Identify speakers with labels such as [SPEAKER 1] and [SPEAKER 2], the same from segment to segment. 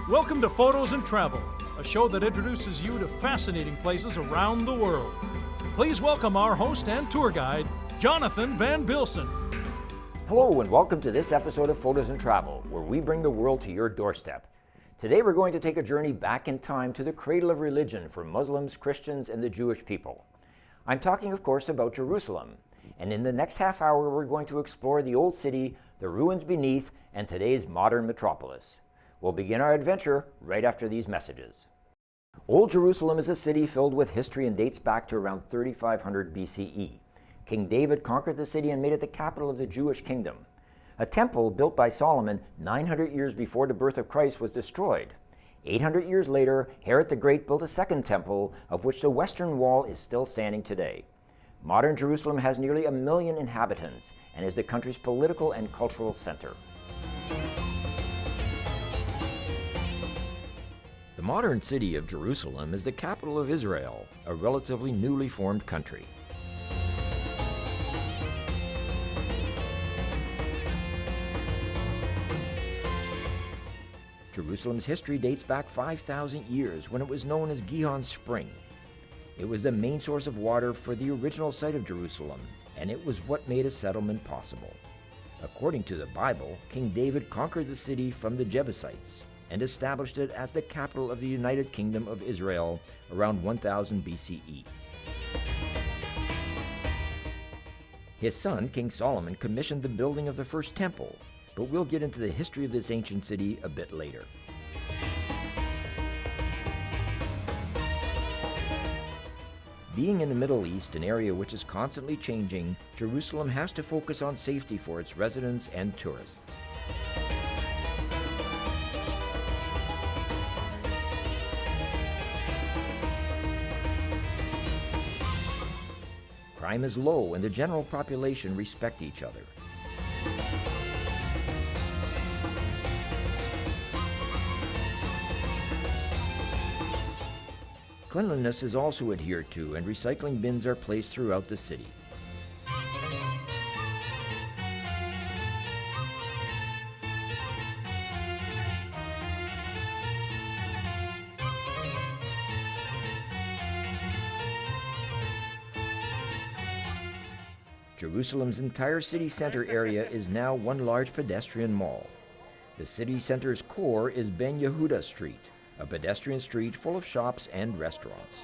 [SPEAKER 1] Welcome to Photos and Travel, a show that introduces you to fascinating places around the world. Please welcome our host and tour guide, Jonathan Van Bilsen.
[SPEAKER 2] Hello and welcome to this episode of Photos and Travel, where we bring the world to your doorstep. Today we're going to take a journey back in time to the cradle of religion for Muslims, Christians, and the Jewish people. I'm talking, of course, about Jerusalem. And in the next half hour, we're going to explore the old city, the ruins beneath, and today's modern metropolis. We'll begin our adventure right after these messages. Old Jerusalem is a city filled with history and dates back to around 3500 BCE. King David conquered the city and made it the capital of the Jewish kingdom. A temple built by Solomon 900 years before the birth of Christ was destroyed. 800 years later, Herod the Great built a second temple, of which the western wall is still standing today. Modern Jerusalem has nearly 1 million inhabitants and is the country's political and cultural center. The modern city of Jerusalem is the capital of Israel, a relatively newly formed country. Jerusalem's history dates back 5,000 years when it was known as Gihon Spring. It was the main source of water for the original site of Jerusalem, and it was what made a settlement possible. According to the Bible, King David conquered the city from the Jebusites and established it as the capital of the United Kingdom of Israel around 1000 BCE. His son, King Solomon, commissioned the building of the first temple, but we'll get into the history of this ancient city a bit later. Being in the Middle East, an area which is constantly changing, Jerusalem has to focus on safety for its residents and tourists. Crime is low and the general population respect each other. Cleanliness is also adhered to, and recycling bins are placed throughout the city. Jerusalem's entire city center area is now one large pedestrian mall. The city center's core is Ben Yehuda Street, a pedestrian street full of shops and restaurants.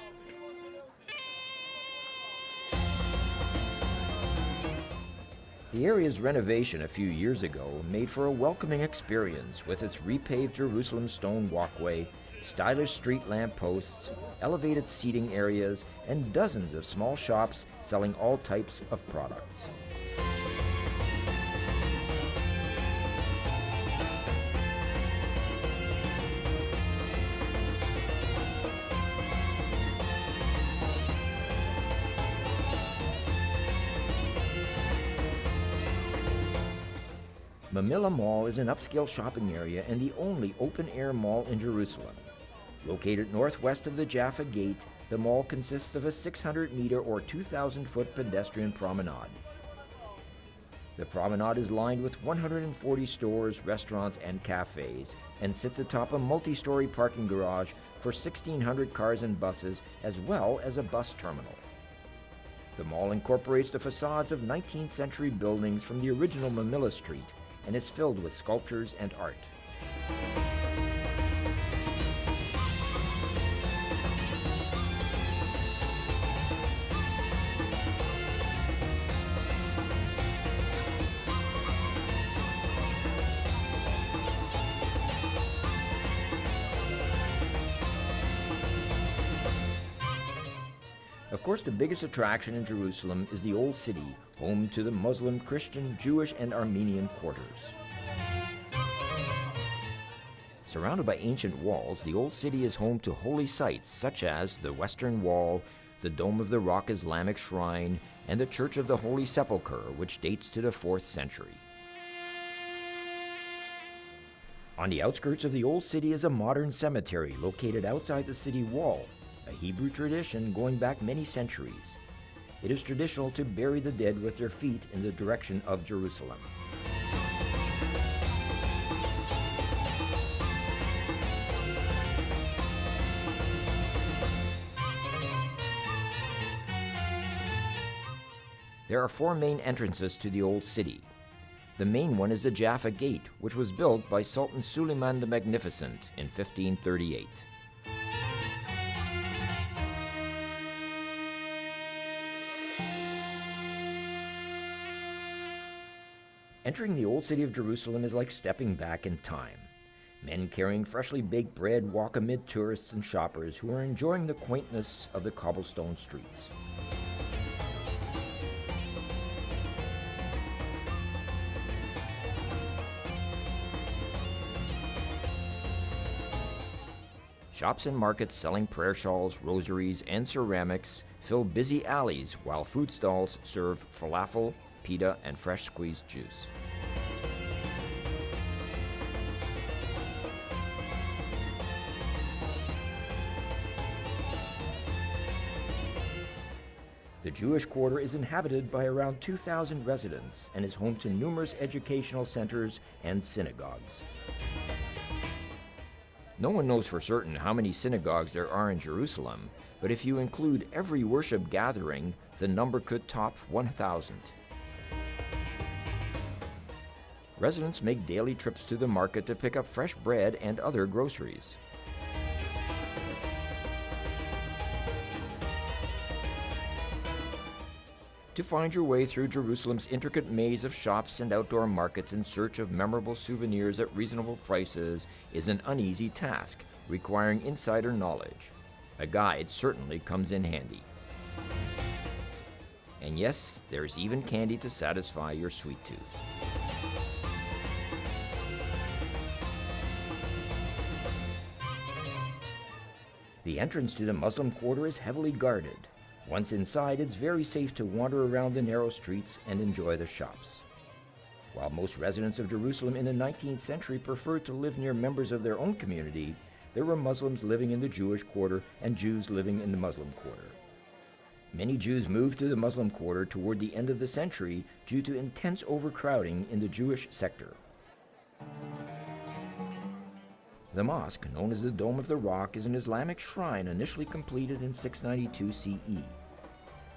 [SPEAKER 2] The area's renovation a few years ago made for a welcoming experience with its repaved Jerusalem stone walkway, stylish street lamp posts, elevated seating areas, and dozens of small shops selling all types of products. Mamilla Mall is an upscale shopping area and the only open-air mall in Jerusalem. Located northwest of the Jaffa Gate, the mall consists of a 600-meter or 2,000-foot pedestrian promenade. The promenade is lined with 140 stores, restaurants, and cafes, and sits atop a multi-story parking garage for 1,600 cars and buses, as well as a bus terminal. The mall incorporates the facades of 19th century buildings from the original Mamilla Street and is filled with sculptures and art. Of course, the biggest attraction in Jerusalem is the Old City, home to the Muslim, Christian, Jewish, and Armenian quarters. Surrounded by ancient walls, the Old City is home to holy sites such as the Western Wall, the Dome of the Rock Islamic Shrine, and the Church of the Holy Sepulchre, which dates to the 4th century. On the outskirts of the Old City is a modern cemetery located outside the city wall, a Hebrew tradition going back many centuries. It is traditional to bury the dead with their feet in the direction of Jerusalem. There are 4 main entrances to the Old City. The main one is the Jaffa Gate, which was built by Sultan Suleiman the Magnificent in 1538. Entering the Old City of Jerusalem is like stepping back in time. Men carrying freshly baked bread walk amid tourists and shoppers who are enjoying the quaintness of the cobblestone streets. Shops and markets selling prayer shawls, rosaries, and ceramics fill busy alleys, while food stalls serve falafel, pita, and fresh squeezed juice. The Jewish Quarter is inhabited by around 2,000 residents and is home to numerous educational centers and synagogues. No one knows for certain how many synagogues there are in Jerusalem, but if you include every worship gathering, the number could top 1,000. Residents make daily trips to the market to pick up fresh bread and other groceries. To find your way through Jerusalem's intricate maze of shops and outdoor markets in search of memorable souvenirs at reasonable prices is an uneasy task, requiring insider knowledge. A guide certainly comes in handy. And yes, there's even candy to satisfy your sweet tooth. The entrance to the Muslim Quarter is heavily guarded. Once inside, it's very safe to wander around the narrow streets and enjoy the shops. While most residents of Jerusalem in the 19th century preferred to live near members of their own community, there were Muslims living in the Jewish Quarter and Jews living in the Muslim Quarter. Many Jews moved to the Muslim Quarter toward the end of the century due to intense overcrowding in the Jewish sector. The mosque, known as the Dome of the Rock, is an Islamic shrine initially completed in 692 CE.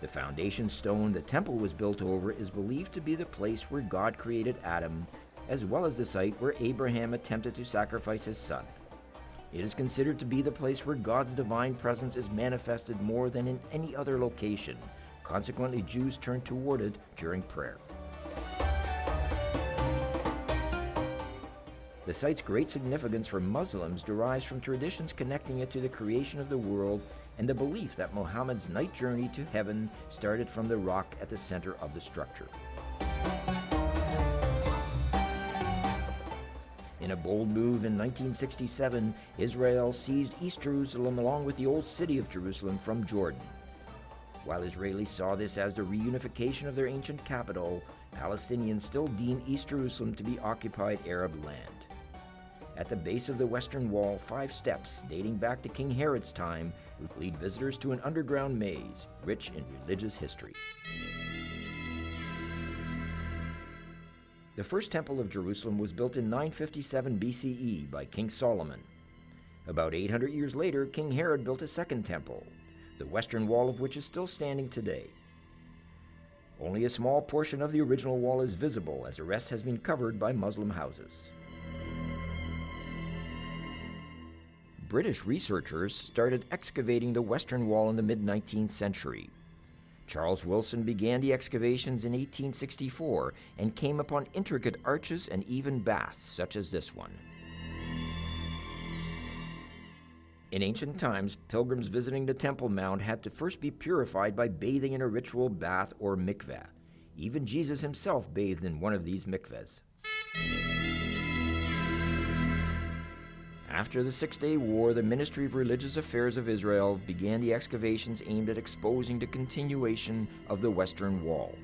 [SPEAKER 2] The foundation stone the temple was built over is believed to be the place where God created Adam, as well as the site where Abraham attempted to sacrifice his son. It is considered to be the place where God's divine presence is manifested more than in any other location. Consequently, Jews turn toward it during prayer. The site's great significance for Muslims derives from traditions connecting it to the creation of the world and the belief that Muhammad's night journey to heaven started from the rock at the center of the structure. In a bold move in 1967, Israel seized East Jerusalem along with the old city of Jerusalem from Jordan. While Israelis saw this as the reunification of their ancient capital, Palestinians still deem East Jerusalem to be occupied Arab land. At the base of the Western Wall, 5 steps dating back to King Herod's time lead visitors to an underground maze rich in religious history. The first temple of Jerusalem was built in 957 BCE by King Solomon. About 800 years later, King Herod built a second temple, the western wall of which is still standing today. Only a small portion of the original wall is visible, as the rest has been covered by Muslim houses. British researchers started excavating the Western Wall in the mid-19th century. Charles Wilson began the excavations in 1864 and came upon intricate arches and even baths such as this one. In ancient times, pilgrims visiting the Temple Mount had to first be purified by bathing in a ritual bath or mikveh. Even Jesus himself bathed in one of these mikvehs. After the Six-Day War, the Ministry of Religious Affairs of Israel began the excavations aimed at exposing the continuation of the Western Wall.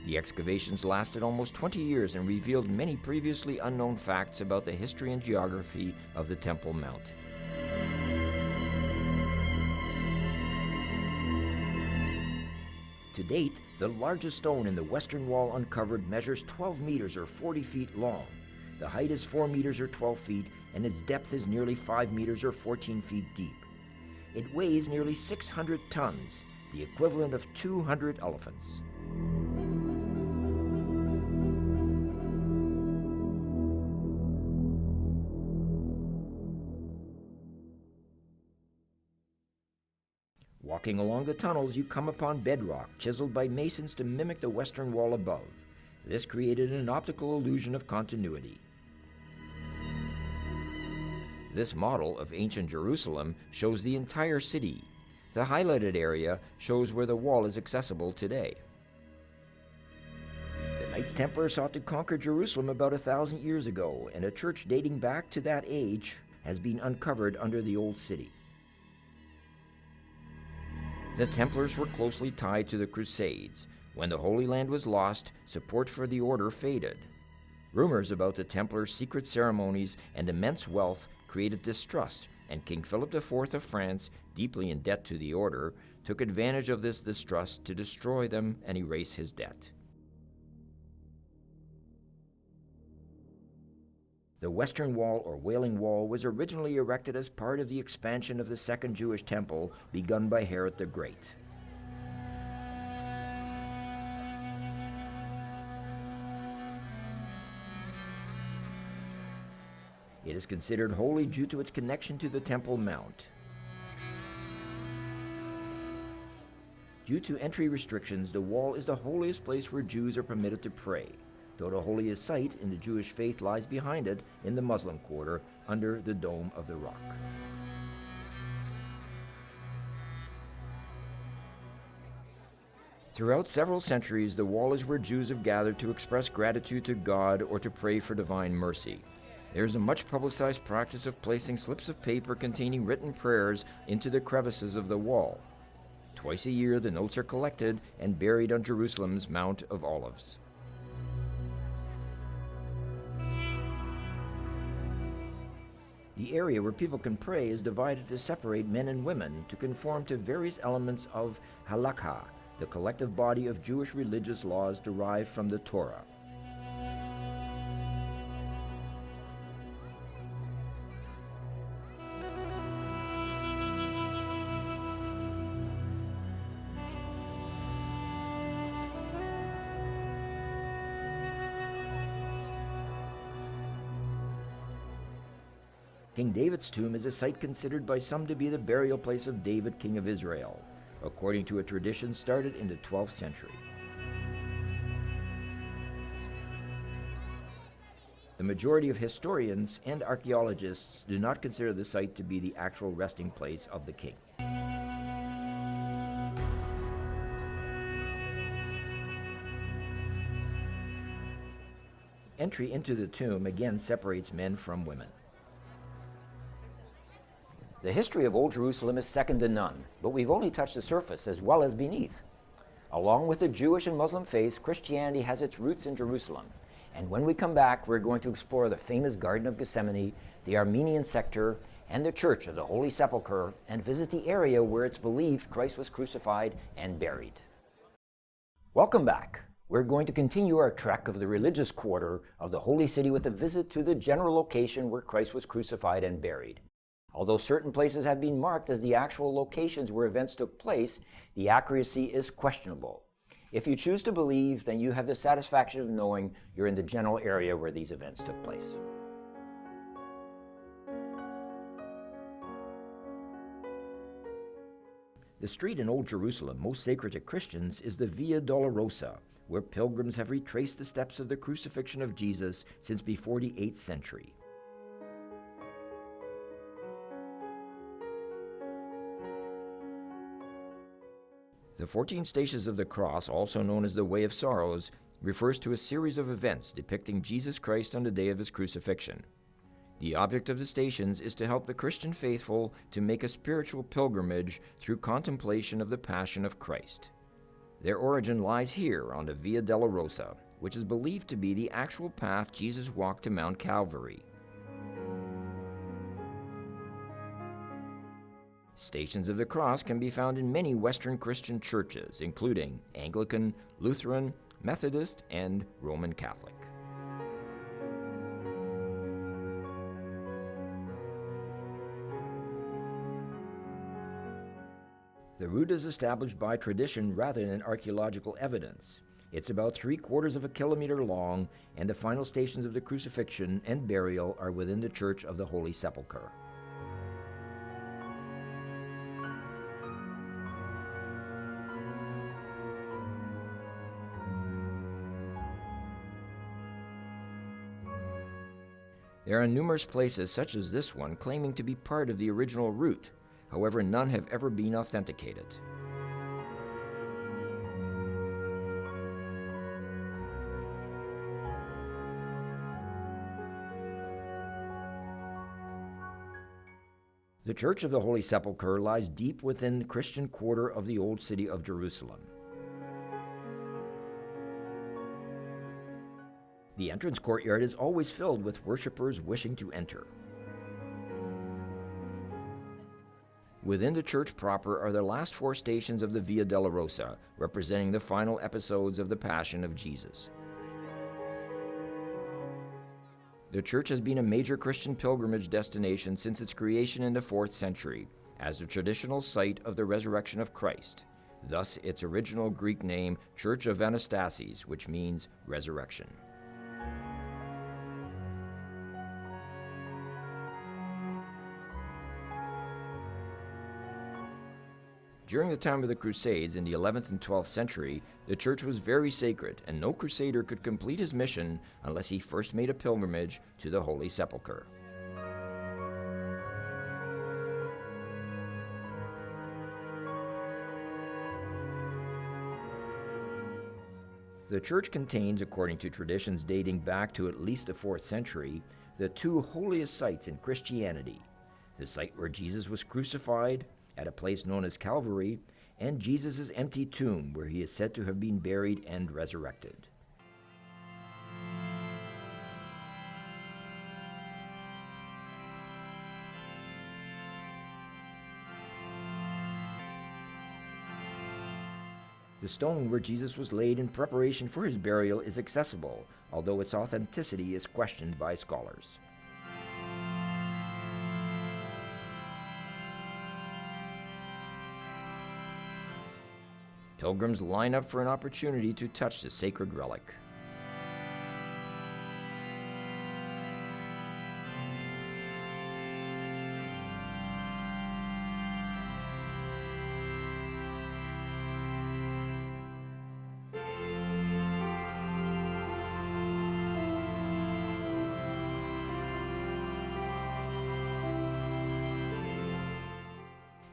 [SPEAKER 2] The excavations lasted almost 20 years and revealed many previously unknown facts about the history and geography of the Temple Mount. To date, the largest stone in the Western Wall uncovered measures 12 meters or 40 feet long. The height is 4 meters or 12 feet, and its depth is nearly 5 meters or 14 feet deep. It weighs nearly 600 tons, the equivalent of 200 elephants. Walking along the tunnels, you come upon bedrock chiseled by masons to mimic the western wall above. This created an optical illusion of continuity. This model of ancient Jerusalem shows the entire city. The highlighted area shows where the wall is accessible today. The Knights Templar sought to conquer Jerusalem about 1,000 years ago, and a church dating back to that age has been uncovered under the old city. The Templars were closely tied to the Crusades. When the Holy Land was lost, support for the order faded. Rumors about the Templars' secret ceremonies and immense wealth created distrust, and King Philip IV of France, deeply in debt to the order, took advantage of this distrust to destroy them and erase his debt. The Western Wall, or Wailing Wall, was originally erected as part of the expansion of the Second Jewish Temple begun by Herod the Great. It is considered holy due to its connection to the Temple Mount. Due to entry restrictions, the wall is the holiest place where Jews are permitted to pray, though the holiest site in the Jewish faith lies behind it in the Muslim Quarter, under the Dome of the Rock. Throughout several centuries, the wall is where Jews have gathered to express gratitude to God or to pray for divine mercy. There is a much publicized practice of placing slips of paper containing written prayers into the crevices of the wall. Twice a year, the notes are collected and buried on Jerusalem's Mount of Olives. The area where people can pray is divided to separate men and women to conform to various elements of halakha, the collective body of Jewish religious laws derived from the Torah. King David's tomb is a site considered by some to be the burial place of David, king of Israel, according to a tradition started in the 12th century. The majority of historians and archaeologists do not consider the site to be the actual resting place of the king. Entry into the tomb again separates men from women. The history of Old Jerusalem is second to none, but we've only touched the surface as well as beneath. Along with the Jewish and Muslim faiths, Christianity has its roots in Jerusalem. And when we come back, we're going to explore the famous Garden of Gethsemane, the Armenian sector, and the Church of the Holy Sepulchre, and visit the area where it's believed Christ was crucified and buried. Welcome back. We're going to continue our trek of the religious quarter of the Holy City with a visit to the general location where Christ was crucified and buried. Although certain places have been marked as the actual locations where events took place, the accuracy is questionable. If you choose to believe, then you have the satisfaction of knowing you're in the general area where these events took place. The street in Old Jerusalem most sacred to Christians is the Via Dolorosa, where pilgrims have retraced the steps of the crucifixion of Jesus since before the 8th century. The 14 Stations of the Cross, also known as the Way of Sorrows, refers to a series of events depicting Jesus Christ on the day of his crucifixion. The object of the stations is to help the Christian faithful to make a spiritual pilgrimage through contemplation of the Passion of Christ. Their origin lies here on the Via Dolorosa, which is believed to be the actual path Jesus walked to Mount Calvary. Stations of the Cross can be found in many Western Christian churches, including Anglican, Lutheran, Methodist, and Roman Catholic. The route is established by tradition rather than archaeological evidence. It's about 3/4 of a kilometer long, and the final stations of the crucifixion and burial are within the Church of the Holy Sepulchre. There are numerous places such as this one claiming to be part of the original route. However, none have ever been authenticated. The Church of the Holy Sepulchre lies deep within the Christian quarter of the Old City of Jerusalem. The entrance courtyard is always filled with worshippers wishing to enter. Within the church proper are the last 4 stations of the Via Dolorosa, representing the final episodes of the Passion of Jesus. The church has been a major Christian pilgrimage destination since its creation in the 4th century, as the traditional site of the resurrection of Christ, thus its original Greek name, Church of Anastasis, which means resurrection. During the time of the Crusades in the 11th and 12th century, the church was very sacred, and no crusader could complete his mission unless he first made a pilgrimage to the Holy Sepulchre. The church contains, according to traditions dating back to at least the 4th century, the 2 holiest sites in Christianity: the site where Jesus was crucified, at a place known as Calvary, and Jesus' empty tomb, where he is said to have been buried and resurrected. The stone where Jesus was laid in preparation for his burial is accessible, although its authenticity is questioned by scholars. Pilgrims line up for an opportunity to touch the sacred relic.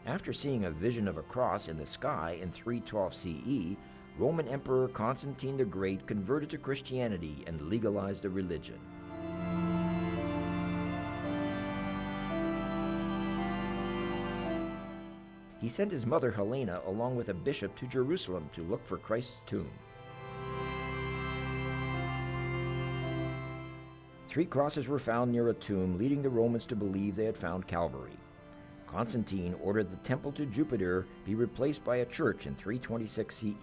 [SPEAKER 2] After seeing a vision of a cross in the sky in 312 CE, Roman Emperor Constantine the Great converted to Christianity and legalized the religion. He sent his mother Helena along with a bishop to Jerusalem to look for Christ's tomb. 3 crosses were found near a tomb, leading the Romans to believe they had found Calvary. Constantine ordered the temple to Jupiter be replaced by a church in 326 CE.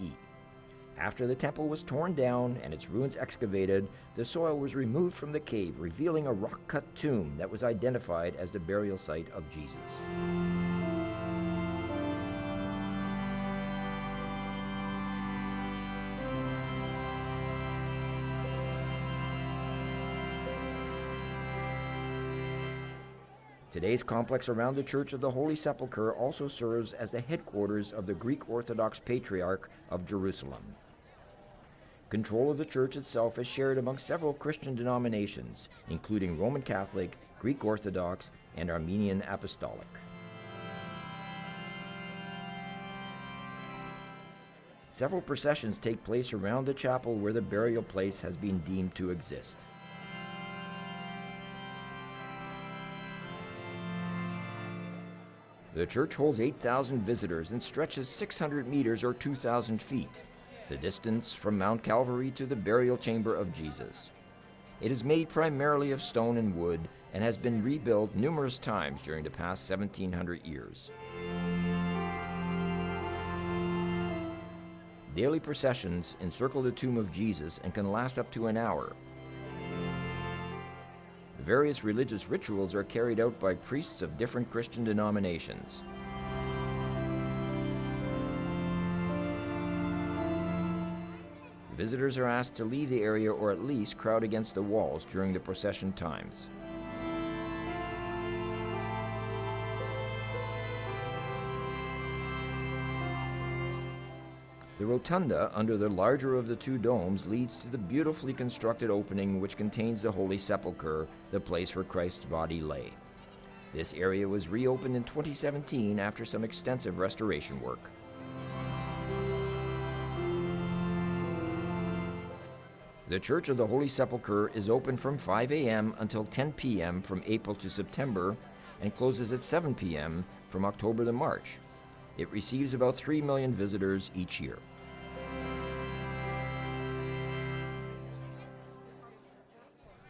[SPEAKER 2] After the temple was torn down and its ruins excavated, the soil was removed from the cave, revealing a rock-cut tomb that was identified as the burial site of Jesus. Today's complex around the Church of the Holy Sepulchre also serves as the headquarters of the Greek Orthodox Patriarch of Jerusalem. Control of the church itself is shared among several Christian denominations, including Roman Catholic, Greek Orthodox, and Armenian Apostolic. Several processions take place around the chapel where the burial place has been deemed to exist. The church holds 8,000 visitors and stretches 600 meters or 2,000 feet, the distance from Mount Calvary to the burial chamber of Jesus. It is made primarily of stone and wood and has been rebuilt numerous times during the past 1,700 years. Daily processions encircle the tomb of Jesus and can last up to an hour. Various religious rituals are carried out by priests of different Christian denominations. Visitors are asked to leave the area or at least crowd against the walls during the procession times. The rotunda under the larger of the two domes leads to the beautifully constructed opening which contains the Holy Sepulchre, the place where Christ's body lay. This area was reopened in 2017 after some extensive restoration work. The Church of the Holy Sepulchre is open from 5 a.m. until 10 p.m. from April to September and closes at 7 p.m. from October to March. It receives about 3 million visitors each year.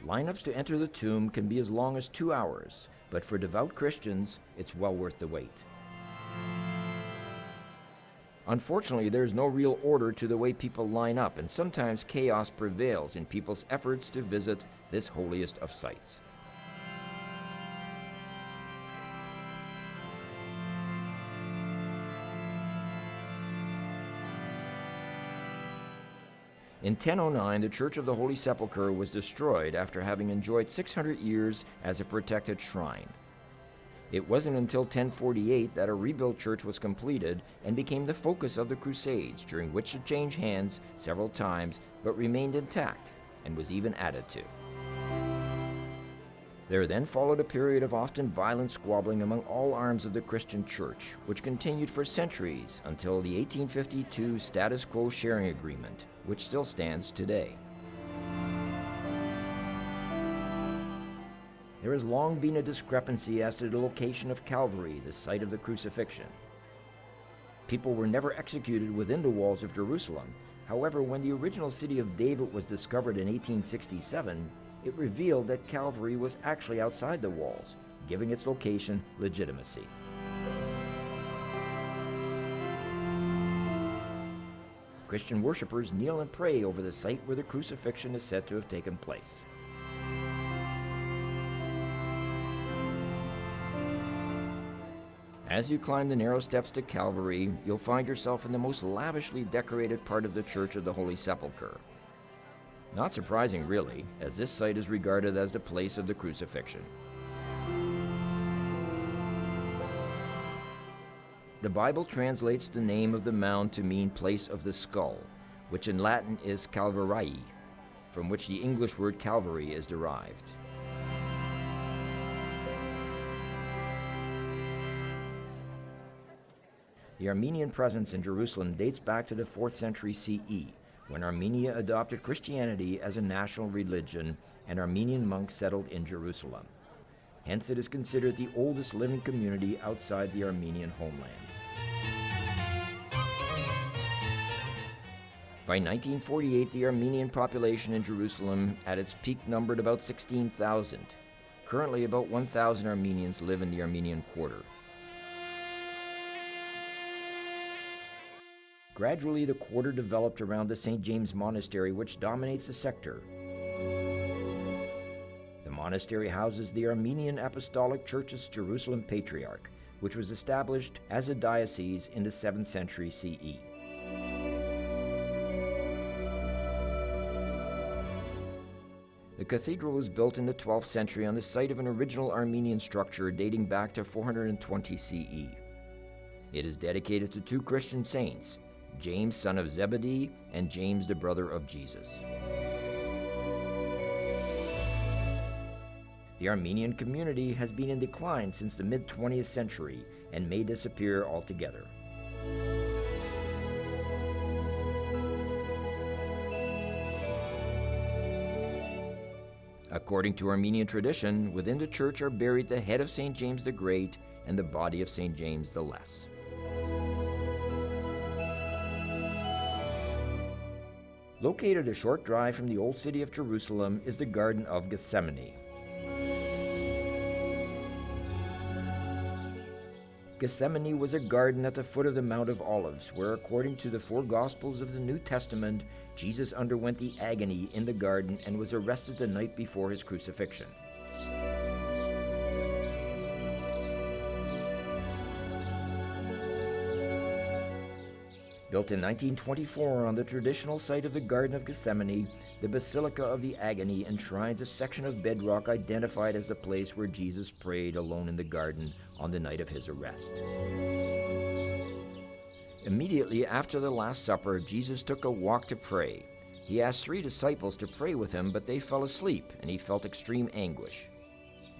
[SPEAKER 2] Lineups to enter the tomb can be as long as 2 hours, but for devout Christians, it's well worth the wait. Unfortunately, there's no real order to the way people line up, and sometimes chaos prevails in people's efforts to visit this holiest of sites. In 1009, the Church of the Holy Sepulchre was destroyed after having enjoyed 600 years as a protected shrine. It wasn't until 1048 that a rebuilt church was completed and became the focus of the Crusades, during which it changed hands several times but remained intact and was even added to. There then followed a period of often violent squabbling among all arms of the Christian church, which continued for centuries until the 1852 Status Quo Sharing Agreement, which still stands today. There has long been a discrepancy as to the location of Calvary, the site of the crucifixion. People were never executed within the walls of Jerusalem. However, when the original city of David was discovered in 1867, it revealed that Calvary was actually outside the walls, giving its location legitimacy. Christian worshippers kneel and pray over the site where the crucifixion is said to have taken place. As you climb the narrow steps to Calvary, you'll find yourself in the most lavishly decorated part of the Church of the Holy Sepulchre. Not surprising, really, as this site is regarded as the place of the crucifixion. The Bible translates the name of the mound to mean place of the skull, which in Latin is Calvariae, from which the English word Calvary is derived. The Armenian presence in Jerusalem dates back to the 4th century CE, when Armenia adopted Christianity as a national religion and Armenian monks settled in Jerusalem. Hence, it is considered the oldest living community outside the Armenian homeland. By 1948, the Armenian population in Jerusalem at its peak numbered about 16,000. Currently, about 1,000 Armenians live in the Armenian Quarter. Gradually, the quarter developed around the St. James Monastery, which dominates the sector. The monastery houses the Armenian Apostolic Church's Jerusalem Patriarch, which was established as a diocese in the 7th century CE. The cathedral was built in the 12th century on the site of an original Armenian structure dating back to 420 CE. It is dedicated to two Christian saints, James, son of Zebedee, and James, the brother of Jesus. The Armenian community has been in decline since the mid-20th century and may disappear altogether. According to Armenian tradition, within the church are buried the head of St. James the Great and the body of St. James the Less. Located a short drive from the old city of Jerusalem is the Garden of Gethsemane. Gethsemane was a garden at the foot of the Mount of Olives, where, according to the four Gospels of the New Testament, Jesus underwent the agony in the garden and was arrested the night before his crucifixion. Built in 1924 on the traditional site of the Garden of Gethsemane, the Basilica of the Agony enshrines a section of bedrock identified as the place where Jesus prayed alone in the garden on the night of his arrest. Immediately after the Last Supper, Jesus took a walk to pray. He asked 3 disciples to pray with him, but they fell asleep, and he felt extreme anguish.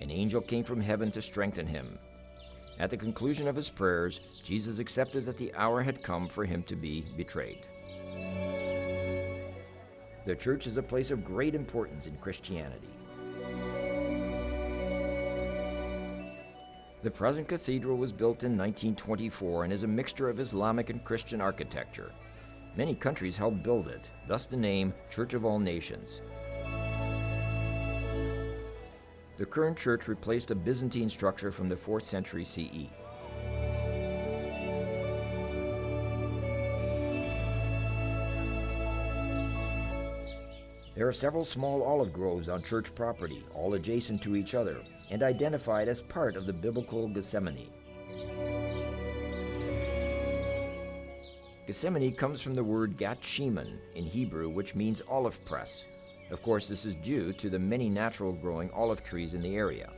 [SPEAKER 2] An angel came from heaven to strengthen him. At the conclusion of his prayers, Jesus accepted that the hour had come for him to be betrayed. The church is a place of great importance in Christianity. The present cathedral was built in 1924 and is a mixture of Islamic and Christian architecture. Many countries helped build it, thus the name Church of All Nations. The current church replaced a Byzantine structure from the 4th century CE. There are several small olive groves on church property, all adjacent to each other, and identified as part of the biblical Gethsemane. Gethsemane comes from the word Gat Sheman in Hebrew, which means olive press. Of course, this is due to the many natural growing olive trees in the area.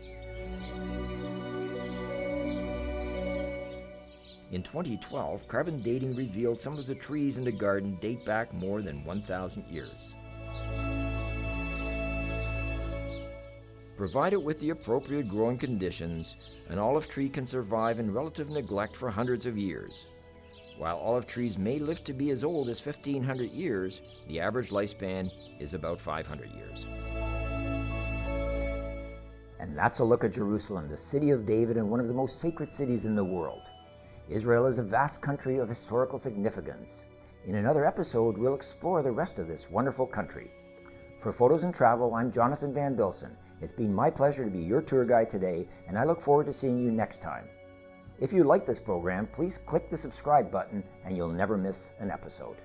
[SPEAKER 2] In 2012, carbon dating revealed some of the trees in the garden date back more than 1,000 years. Provided with the appropriate growing conditions, an olive tree can survive in relative neglect for hundreds of years. While olive trees may live to be as old as 1,500 years, the average lifespan is about 500 years. And that's a look at Jerusalem, the city of David and one of the most sacred cities in the world. Israel is a vast country of historical significance. In another episode, we'll explore the rest of this wonderful country. For photosNtravel, I'm Jonathan Van Bilsen. It's been my pleasure to be your tour guide today, and I look forward to seeing you next time. If you like this program, please click the subscribe button and you'll never miss an episode.